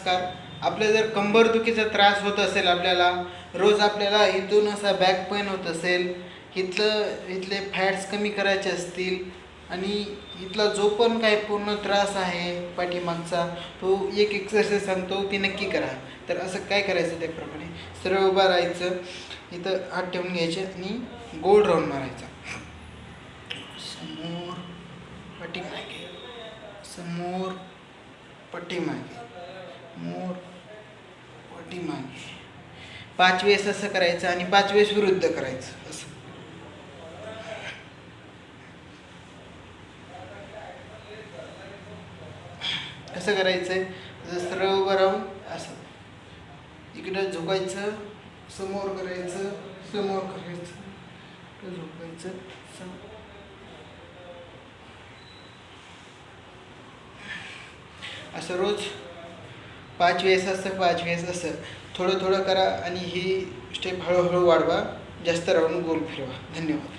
नमस्कार. आपल्या जर कंबरदुखीचा त्रास होत असेल, आपल्याला रोज आपल्याला इथून असा बॅक पेन होत असेल, इथले फॅट्स कमी करायचे असतील आणि इथला जो पण काही पूर्ण त्रास आहे पाठीमागचा, तो एक एक्सरसाइज सांगतो ती नक्की करा. तर असं काय करायचं, त्याप्रमाणे सरळ उभा राहायचं, इथं हात ठेवून घ्यायचे आणि गोल राऊंड मारायचा. समोर पाठीमागे, समोर पाठीमागे, मोर पाठीमागे 5 वेळेस असं करायचं आणि 5 वेळेस विरुद्ध करायचं. असं कसं करायचं, सरळ उभं राहून असं इकडं झोकायचं, समोर करायचं, समोर करायचं, झोकायचं, असं रोज 5 वेळेस असं 5 वेळेस असं थोडं थोडं करा आणि ही स्टेप हळूहळू वाढवा, जास्त राहून गोल फिरवा. धन्यवाद.